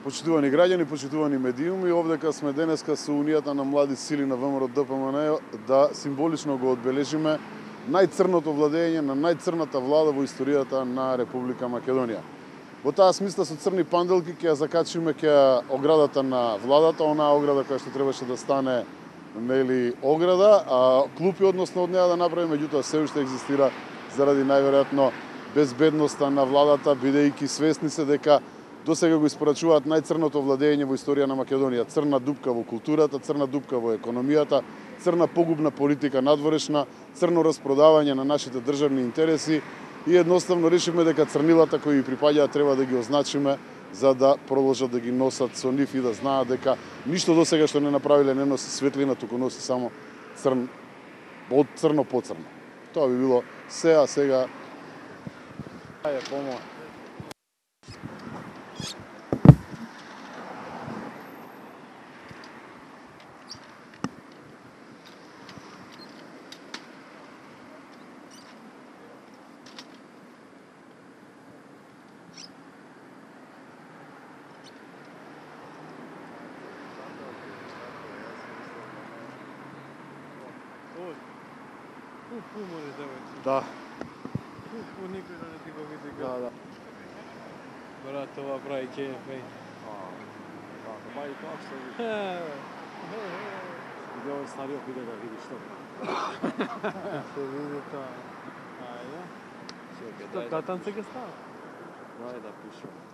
Почитувани граѓани, почитувани медиуми, овдека сме денеска со Унијата на млади сили на ВМРО ДПМН да символично го одбележиме најцрното владење на најцрната влада во историјата на Република Македонија. Во таа смисла со црни панделки ќе ја закачиме ќе оградата на владата, онаа ограда која што требаше да стане ограда, а клупи односно од неа да направиме, меѓутоа се уште екзистира заради најверојатно безбедноста на владата, бидејќи свесни се дека досега го испорачуваат најцрното владење во историја на Македонија. Црна дупка во културата, црна дупка во економијата, црна погубна политика надворешна, црно распродавање на нашите државни интереси и едноставно решивме дека црнилата кои ги припаѓаат треба да ги означиме за да продолжат да ги носат со нив и да знаат дека ништо досега што не направиле не носи светлина, туку носи само црно по црно. Тоа би било се, а сега е помо. Можеш да вече. Да. Никој да не ти го види. Да. Брат, това прави KFA. Ба и тоа што иде овој стариот иде да види што. Се види тоа. Ајде. Што катанце ќе става? Дај да пишем.